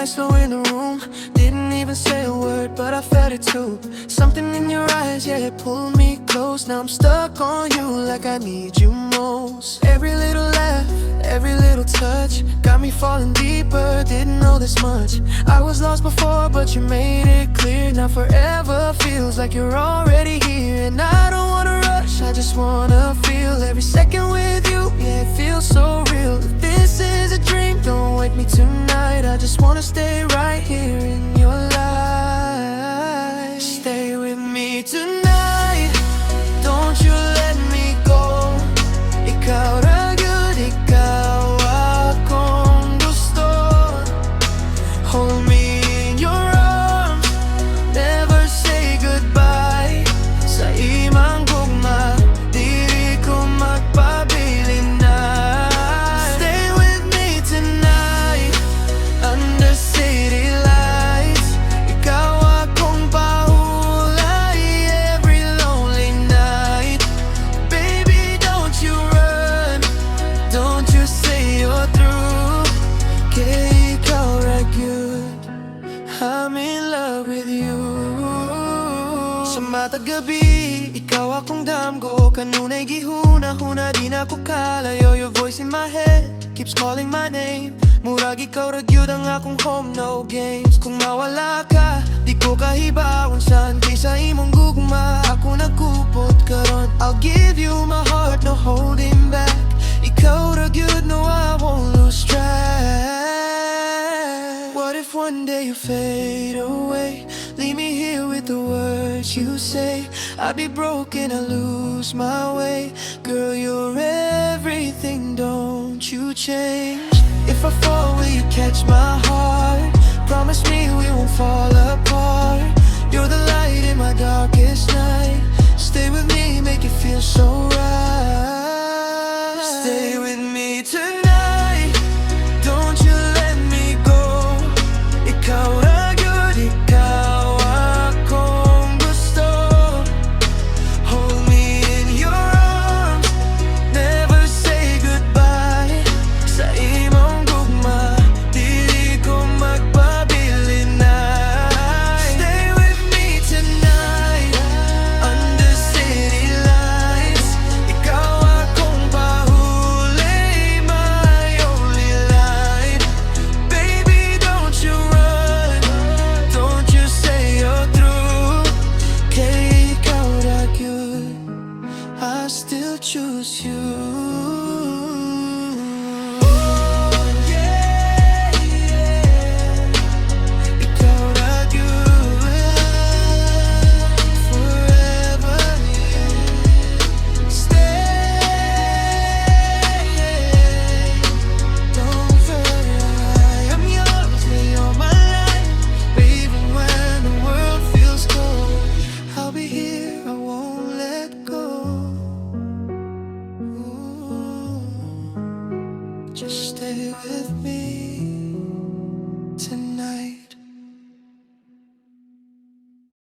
slow in the room. Didn't even say a word, but I felt it too. Something in your eyes, yeah, it pulled me close. Now I'm stuck on you like I need you most. Every little laugh, every little touch got me falling deeper, didn't know this much. I was lost before, but you made it clear. Now forever feels like you're already here. And I don't wanna rush, I just wanna feel every second with you. Yeah, it feels so real. If this is a dream, don't wake me tonight. I just wanna stay right here in your light. Stay with me tonight, don't you let me go. Ikaw ra gyud, ikaw akong gusto. Hold me in your arms, never say goodbye. Sa imang gugma, dili ko magpabilin na. Stay with me tonight, under city lights. Ikaw akong pahulay every lonely night. Baby, don't you run, don't you say you're through. Kay ikaw ra gyud, I'm in love with you. Sa matag gabi, ikaw akong damgo. Kanunay gihuna-huna, di na ko kalayo. Your voice in my head keeps calling my name. Murag ikaw ra gyud ang akong home, no games. Kung mawala ka, di ko kahibawon saan. Kaysa imong gugma, ako nagkupot karon. I'll give you my heart, no holding back. Ikaw ra gyud, no I won't lose track. What if one day you fade away? Leave me here with the words you say. I'd be broken, I lose my way. Girl, you're everything, don't you change. If I fall, will you catch my heart? Promise me we won't fall apart. You're the light in my darkest night.